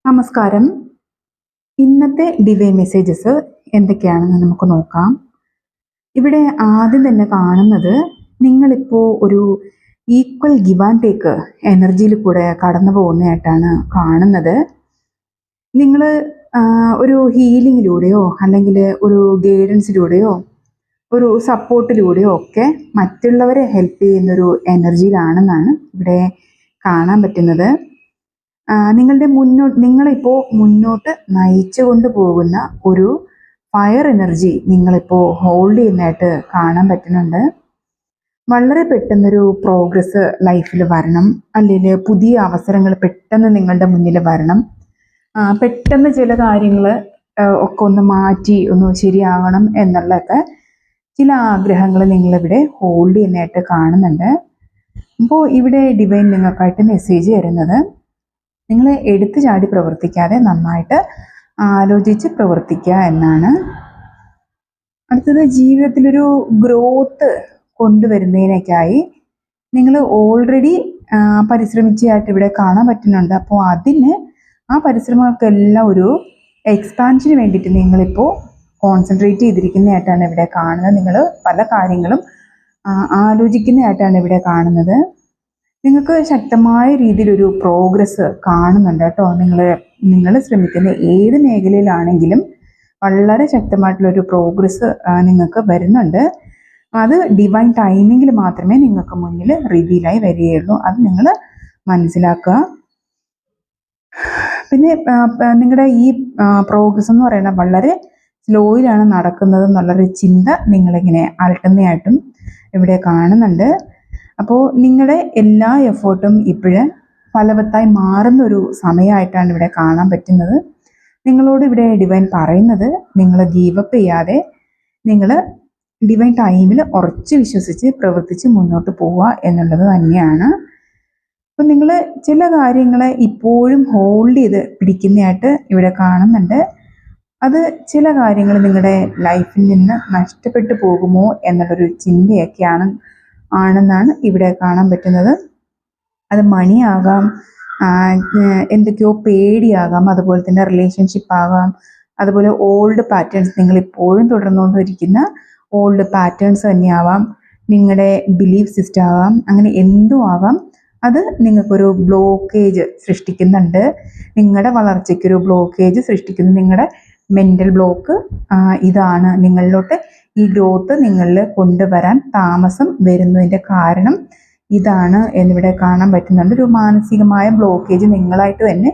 നമസ്കാരം. ഇന്നത്തെ divine messages എന്തൊക്കെയാണെന്ന് നമുക്ക് നോക്കാം. ഇവിടെ ആദ്യം തന്നെ കാണുന്നത്, നിങ്ങളിപ്പോൾ ഒരു ഈക്വൽ ഗിവ് ആൻഡ് ടേക്ക് എനർജിയിൽ കൂടെ കടന്നു പോകുന്നതായിട്ടാണ് കാണുന്നത്. നിങ്ങൾ ഒരു ഹീലിങ്ങിലൂടെയോ അല്ലെങ്കിൽ ഒരു ഗൈഡൻസിലൂടെയോ ഒരു സപ്പോർട്ടിലൂടെയോ ഒക്കെ മറ്റുള്ളവരെ ഹെൽപ്പ് ചെയ്യുന്നൊരു എനർജിയിലാണെന്നാണ് ഇവിടെ കാണാൻ പറ്റുന്നത്. നിങ്ങളിപ്പോൾ മുന്നോട്ട് നയിച്ചു കൊണ്ടുപോകുന്ന ഒരു ഫയർ എനർജി നിങ്ങളിപ്പോൾ ഹോൾഡ് ചെയ്യുന്നതായിട്ട് കാണാൻ പറ്റുന്നുണ്ട്. വളരെ പെട്ടെന്നൊരു പ്രോഗ്രസ് ലൈഫിൽ വരണം, അല്ലെങ്കിൽ പുതിയ അവസരങ്ങൾ പെട്ടെന്ന് നിങ്ങളുടെ മുന്നിൽ വരണം, പെട്ടെന്ന് ചില കാര്യങ്ങൾ ഒക്കെ ഒന്ന് മാറ്റി ഒന്ന് ശരിയാകണം എന്നുള്ളതൊക്കെ ചില ആഗ്രഹങ്ങൾ നിങ്ങളിവിടെ ഹോൾഡ് ചെയ്യുന്നതായിട്ട് കാണുന്നുണ്ട്. അപ്പോൾ ഇവിടെ ഡിവൈൻ നിങ്ങൾക്കായിട്ട് മെസ്സേജ് തരുന്നത്, നിങ്ങൾ എടുത്തു ചാടി പ്രവർത്തിക്കാതെ നന്നായിട്ട് ആലോചിച്ച് പ്രവർത്തിക്കുക എന്നാണ്. അടുത്തത്, ജീവിതത്തിലൊരു ഗ്രോത്ത് കൊണ്ടുവരുന്നതിനൊക്കെയായി നിങ്ങൾ ഓൾറെഡി പരിശ്രമിച്ചതായിട്ട് ഇവിടെ കാണാൻ പറ്റുന്നുണ്ട്. അപ്പോൾ ആ പരിശ്രമങ്ങൾക്കെല്ലാം ഒരു എക്സ്പാൻഷന് വേണ്ടിയിട്ട് നിങ്ങളിപ്പോൾ കോൺസെൻട്രേറ്റ് ചെയ്തിരിക്കുന്നതായിട്ടാണ് ഇവിടെ കാണുന്നത്. നിങ്ങൾ പല കാര്യങ്ങളും ആലോചിക്കുന്നതായിട്ടാണ് ഇവിടെ കാണുന്നത്. നിങ്ങൾക്ക് ശക്തമായ രീതിയിലൊരു പ്രോഗ്രസ് കാണുന്നുണ്ട് കേട്ടോ. നിങ്ങൾ ശ്രമിക്കുന്ന ഏത് മേഖലയിലാണെങ്കിലും വളരെ ശക്തമായിട്ടുള്ളൊരു പ്രോഗ്രസ് നിങ്ങൾക്ക് വരുന്നുണ്ട്. അത് ഡിവൈൻ ടൈമിങ്ങിൽ മാത്രമേ നിങ്ങൾക്ക് മുന്നിൽ റിവീലായി വരികയുള്ളൂ. അത് നിങ്ങൾ മനസ്സിലാക്കുക. പിന്നെ നിങ്ങളുടെ ഈ പ്രോഗ്രസ് എന്ന് പറയുന്നത് വളരെ സ്ലോയിലാണ് നടക്കുന്നത് എന്നുള്ളൊരു ചിന്ത നിങ്ങളിങ്ങനെ അലട്ടുന്നതായിട്ടും ഇവിടെ കാണുന്നുണ്ട്. അപ്പോൾ നിങ്ങളുടെ എല്ലാ എഫേർട്ടും ഇപ്പോഴും ഫലവത്തായി മാറുന്നൊരു സമയമായിട്ടാണ് ഇവിടെ കാണാൻ പറ്റുന്നത്. നിങ്ങളോട് ഇവിടെ ഡിവൈൻ പറയുന്നത്, നിങ്ങൾ ഗീവപ്പ് ചെയ്യാതെ നിങ്ങൾ ഡിവൈൻ ടൈമിൽ ഉറച്ച് വിശ്വസിച്ച് പ്രവർത്തിച്ച് മുന്നോട്ട് പോവുക എന്നുള്ളത് തന്നെയാണ്. അപ്പം നിങ്ങൾ ചില കാര്യങ്ങൾ ഇപ്പോഴും ഹോൾഡ് ചെയ്ത് പിടിക്കുന്നതായിട്ട് ഇവിടെ കാണുന്നുണ്ട്. അത് ചില കാര്യങ്ങൾ നിങ്ങളുടെ ലൈഫിൽ നിന്ന് നഷ്ടപ്പെട്ടു പോകുമോ എന്നുള്ളൊരു ആണെന്നാണ് ഇവിടെ കാണാൻ പറ്റുന്നത്. അത് മണിയാകാം, എന്തൊക്കെയോ പേടിയാകാം, അതുപോലെ തന്നെ റിലേഷൻഷിപ്പ് ആകാം, അതുപോലെ ഓൾഡ് പാറ്റേൺസ്, നിങ്ങൾ ഇപ്പോഴും തുടർന്നുകൊണ്ടിരിക്കുന്ന ഓൾഡ് പാറ്റേൺസ് തന്നെയാവാം, നിങ്ങളുടെ ബിലീഫ് സിസ്റ്റം ആകാം, അങ്ങനെ എന്തും ആകാം. അത് നിങ്ങൾക്കൊരു ബ്ലോക്കേജ് സൃഷ്ടിക്കുന്നുണ്ട്, നിങ്ങളുടെ വളർച്ചയ്ക്കൊരു ബ്ലോക്കേജ് സൃഷ്ടിക്കുന്നു. നിങ്ങളുടെ മെൻ്റൽ ബ്ലോക്ക് ഇതാണ്, നിങ്ങളിലോട്ട് ഈ ഗ്രോത്ത് നിങ്ങളിൽ കൊണ്ടുവരാൻ താമസം വരുന്നതിൻ്റെ കാരണം ഇതാണ് എന്നിവിടെ കാണാൻ പറ്റുന്നുണ്ട്. ഒരു മാനസികമായ ബ്ലോക്കേജ് നിങ്ങളായിട്ട് തന്നെ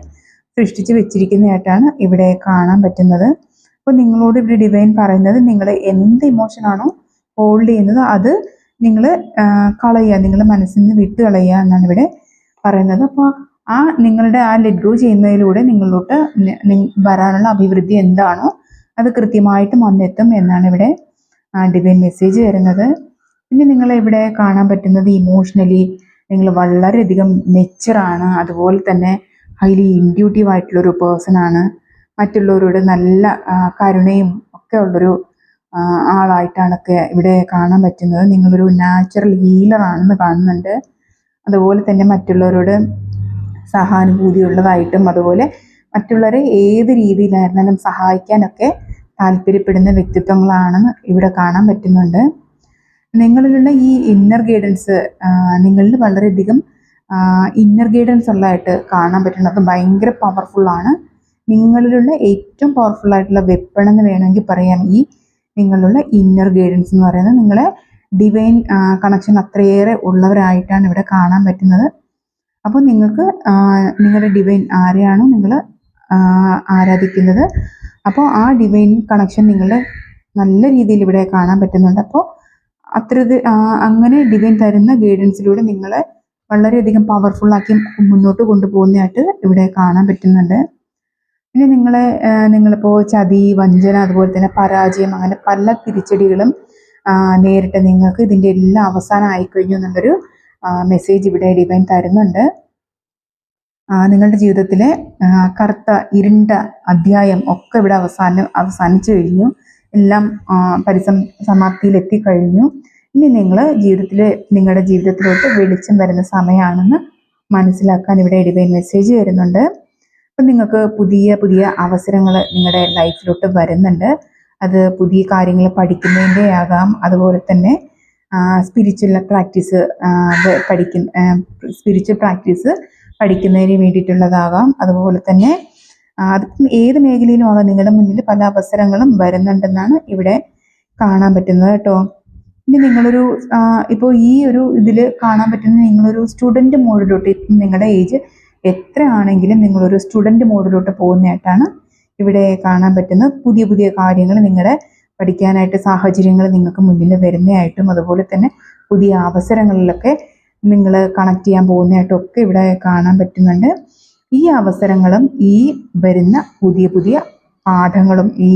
സൃഷ്ടിച്ച് വെച്ചിരിക്കുന്നതായിട്ടാണ് ഇവിടെ കാണാൻ പറ്റുന്നത്. അപ്പോൾ നിങ്ങളോട് ഇവിടെ ഡിവൈൻ പറയുന്നത്, നിങ്ങൾ എന്ത് ഇമോഷനാണോ ഹോൾഡ് ചെയ്യുന്നത് അത് നിങ്ങൾ കളയുക, നിങ്ങൾ മനസ്സിൽ നിന്ന് വിട്ട് കളയുക എന്നാണ് ഇവിടെ പറയുന്നത്. അപ്പോൾ നിങ്ങളുടെ ലെറ്റ് ഗോ ചെയ്യുന്നതിലൂടെ നിങ്ങളിലോട്ട് വരാനുള്ള അഭിവൃദ്ധി എന്താണോ അത് കൃത്യമായിട്ടും വന്നെത്തും എന്നാണ് ഇവിടെ ഡിവൈൻ മെസ്സേജ് വരുന്നത്. പിന്നെ നിങ്ങളിവിടെ കാണാൻ പറ്റുന്നത്, ഇമോഷണലി നിങ്ങൾ വളരെയധികം മെച്ചറാണ്, അതുപോലെ തന്നെ ഹൈലി ഇൻഡ്യൂട്ടീവ് ആയിട്ടുള്ളൊരു പേഴ്സണാണ്, മറ്റുള്ളവരോട് നല്ല കരുണയും ഒക്കെ ഉള്ളൊരു ആളായിട്ടാണൊക്കെ ഇവിടെ കാണാൻ പറ്റുന്നത്. നിങ്ങളൊരു നാച്ചുറൽ ഹീലറാണെന്ന് കാണുന്നുണ്ട്. അതുപോലെ തന്നെ മറ്റുള്ളവരോട് സഹാനുഭൂതി ഉള്ളതായിട്ടും, അതുപോലെ മറ്റുള്ളവരെ ഏത് രീതിയിലായിരുന്നാലും സഹായിക്കാനൊക്കെ താല്പര്യപ്പെടുന്ന വ്യക്തിത്വങ്ങളാണെന്ന് ഇവിടെ കാണാൻ പറ്റുന്നുണ്ട്. നിങ്ങളിലുള്ള ഈ ഇന്നർ ഗൈഡൻസ്, നിങ്ങളിൽ വളരെയധികം ഇന്നർ ഗൈഡൻസ് ഉള്ളതായിട്ട് കാണാൻ പറ്റുന്നത്. അത് ഭയങ്കര പവർഫുള്ളാണ്. നിങ്ങളിലുള്ള ഏറ്റവും പവർഫുള്ളായിട്ടുള്ള വെപ്പൺ എന്ന് വേണമെങ്കിൽ പറയാം ഈ നിങ്ങളിലുള്ള ഇന്നർ ഗൈഡൻസ് എന്ന് പറയുന്നത്. നിങ്ങളെ ഡിവൈൻ കണക്ഷൻ അത്രയേറെ ഉള്ളവരായിട്ടാണ് ഇവിടെ കാണാൻ പറ്റുന്നത്. അപ്പോൾ നിങ്ങൾക്ക് നിങ്ങളുടെ ഡിവൈൻ ആരെയാണോ നിങ്ങൾ ആരാധിക്കുന്നത്, അപ്പോൾ ആ ഡിവൈൻ കണക്ഷൻ നിങ്ങളുടെ നല്ല രീതിയിൽ ഇവിടെ കാണാൻ പറ്റുന്നുണ്ട്. അപ്പോൾ അങ്ങനെ ഡിവൈൻ തരുന്ന ഗൈഡൻസിലൂടെ നിങ്ങളെ വളരെയധികം പവർഫുള്ളാക്കി മുന്നോട്ട് കൊണ്ടുപോകുന്നതായിട്ട് ഇവിടെ കാണാൻ പറ്റുന്നുണ്ട്. പിന്നെ നിങ്ങളിപ്പോൾ ചതി, വഞ്ചന, അതുപോലെ തന്നെ പരാജയം, അങ്ങനെ പല തിരിച്ചടികളും നേരിട്ട് നിങ്ങൾക്ക് ഇതിൻ്റെ എല്ലാം അവസാനം ആയിക്കഴിഞ്ഞു എന്നുള്ളൊരു മെസ്സേജ് ഇവിടെ ഡിവൈൻ തരുന്നുണ്ട്. നിങ്ങളുടെ ജീവിതത്തിലെ കറുത്ത ഇരുണ്ട അധ്യായം ഒക്കെ ഇവിടെ അവസാനിച്ചു കഴിഞ്ഞു. എല്ലാം സമാപ്തിയിലെത്തിക്കഴിഞ്ഞു. ഇനി നിങ്ങളുടെ ജീവിതത്തിലോട്ട് വെളിച്ചം വരുന്ന സമയമാണെന്ന് മനസ്സിലാക്കാൻ ഇവിടെ ഡിവൈൻ മെസ്സേജ് വരുന്നുണ്ട്. അപ്പം നിങ്ങൾക്ക് പുതിയ പുതിയ അവസരങ്ങൾ നിങ്ങളുടെ ലൈഫിലോട്ട് വരുന്നുണ്ട്. അത് പുതിയ കാര്യങ്ങൾ പഠിക്കുന്നതിൻ്റെ ആകാം, അതുപോലെ തന്നെ സ്പിരിച്വൽ പ്രാക്ടീസ് സ്പിരിച്വൽ പ്രാക്ടീസ് പഠിക്കുന്നതിന് വേണ്ടിയിട്ടുള്ളതാകാം. അതുപോലെ തന്നെ അതിപ്പം ഏത് മേഖലയിലും ആകാം, നിങ്ങളുടെ മുന്നിൽ പല അവസരങ്ങളും വരുന്നുണ്ടെന്നാണ് ഇവിടെ കാണാൻ പറ്റുന്നത് കേട്ടോ. ഇനി നിങ്ങളൊരു ഇപ്പോൾ ഈ ഒരു ഇതിൽ കാണാൻ പറ്റുന്നത് നിങ്ങളൊരു സ്റ്റുഡൻറ്റ് മോഡിലോട്ട്, ഇപ്പം നിങ്ങളുടെ ഏജ് എത്ര ആണെങ്കിലും നിങ്ങളൊരു സ്റ്റുഡൻറ്റ് മോഡിലോട്ട് പോകുന്നതായിട്ടാണ് ഇവിടെ കാണാൻ പറ്റുന്നത്. പുതിയ പുതിയ കാര്യങ്ങൾ നിങ്ങളുടെ പഠിക്കാനായിട്ട് സാഹചര്യങ്ങൾ നിങ്ങൾക്ക് മുന്നിൽ വരുന്നതായിട്ടും, അതുപോലെ തന്നെ പുതിയ അവസരങ്ങളിലൊക്കെ നിങ്ങൾ കണക്ട് ചെയ്യാൻ പോകുന്നതായിട്ടും ഒക്കെ ഇവിടെ കാണാൻ പറ്റുന്നുണ്ട്. ഈ അവസരങ്ങളും ഈ വരുന്ന പുതിയ പുതിയ പാഠങ്ങളും ഈ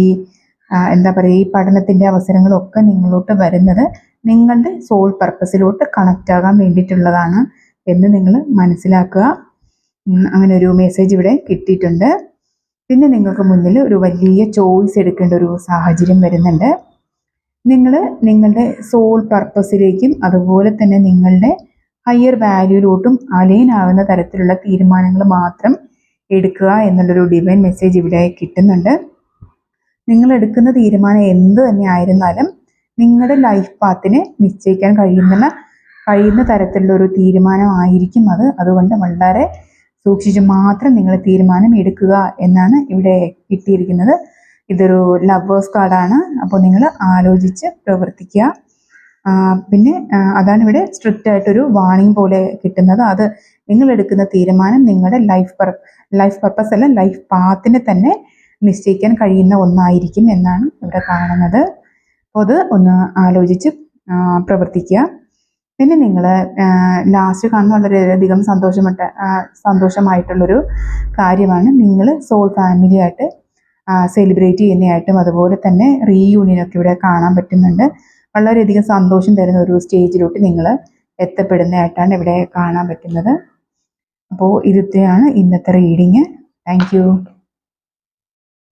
എന്താ പറയുക, ഈ പഠനത്തിൻ്റെ അവസരങ്ങളും ഒക്കെ നിങ്ങളോട്ട് വരുന്നത് നിങ്ങളുടെ സോൾ പർപ്പസിലോട്ട് കണക്റ്റ് ആകാൻ വേണ്ടിയിട്ടുള്ളതാണ് എന്ന് നിങ്ങൾ മനസ്സിലാക്കുക. അങ്ങനെ ഒരു മെസ്സേജ് ഇവിടെ കിട്ടിയിട്ടുണ്ട്. പിന്നെ നിങ്ങൾക്ക് മുന്നിൽ ഒരു വലിയ ചോയ്സ് എടുക്കേണ്ട ഒരു സാഹചര്യം വരുന്നുണ്ട്. നിങ്ങൾ നിങ്ങളുടെ സോൾ പർപ്പസിലേക്കും അതുപോലെ തന്നെ നിങ്ങളുടെ ഹയർ വാല്യൂയിലോട്ടും അലൈൻ ആകുന്ന തരത്തിലുള്ള തീരുമാനങ്ങൾ മാത്രം എടുക്കുക എന്നുള്ളൊരു ഡിവൈൻ മെസ്സേജ് ഇവിടെ കിട്ടുന്നുണ്ട്. നിങ്ങൾ എടുക്കുന്ന തീരുമാനം എന്ത് തന്നെ ആയിരുന്നാലും നിങ്ങളുടെ ലൈഫ് പാത്തിനെ നിശ്ചയിക്കാൻ കഴിയുന്ന തരത്തിലുള്ള ഒരു തീരുമാനമായിരിക്കും അത്. അതുകൊണ്ട് വളരെ സൂക്ഷിച്ച് മാത്രം നിങ്ങൾ തീരുമാനം എടുക്കുക എന്നാണ് ഇവിടെ കിട്ടിയിരിക്കുന്നത്. ഇതൊരു ലവേഴ്സ് കാർഡാണ്. അപ്പോൾ നിങ്ങൾ ആലോചിച്ച് പ്രവർത്തിക്കുക. പിന്നെ അതാണ് ഇവിടെ സ്ട്രിക്റ്റ് ആയിട്ടൊരു വാണിംഗ് പോലെ കിട്ടുന്നത്. അത് നിങ്ങൾ എടുക്കുന്ന തീരുമാനം നിങ്ങളുടെ ലൈഫ് പർപ്പസ് അല്ല, ലൈഫ് പാത്തിനെ തന്നെ നിശ്ചയിക്കാൻ കഴിയുന്ന ഒന്നായിരിക്കും എന്നാണ് ഇവിടെ കാണുന്നത്. അപ്പോൾ അത് ഒന്ന് ആലോചിച്ച് പ്രവർത്തിക്കുക. പിന്നെ നിങ്ങൾ ലാസ്റ്റ് കാണുന്ന വളരെയധികം സന്തോഷമായിട്ടുള്ളൊരു കാര്യമാണ്, നിങ്ങൾ സോൾ ഫാമിലിയായിട്ട് സെലിബ്രേറ്റ് ചെയ്യുന്നതായിട്ടും അതുപോലെ തന്നെ റീയൂണിയനൊക്കെ ഇവിടെ കാണാൻ പറ്റുന്നുണ്ട്. വളരെയധികം സന്തോഷം തരുന്ന ഒരു സ്റ്റേജിലോട്ട് നിങ്ങൾ എത്തപ്പെടുന്നതായിട്ടാണ് ഇവിടെ കാണാൻ പറ്റുന്നത്. അപ്പോൾ ഇതൊക്കെയാണ് ഇന്നത്തെ റീഡിങ്. Thank you.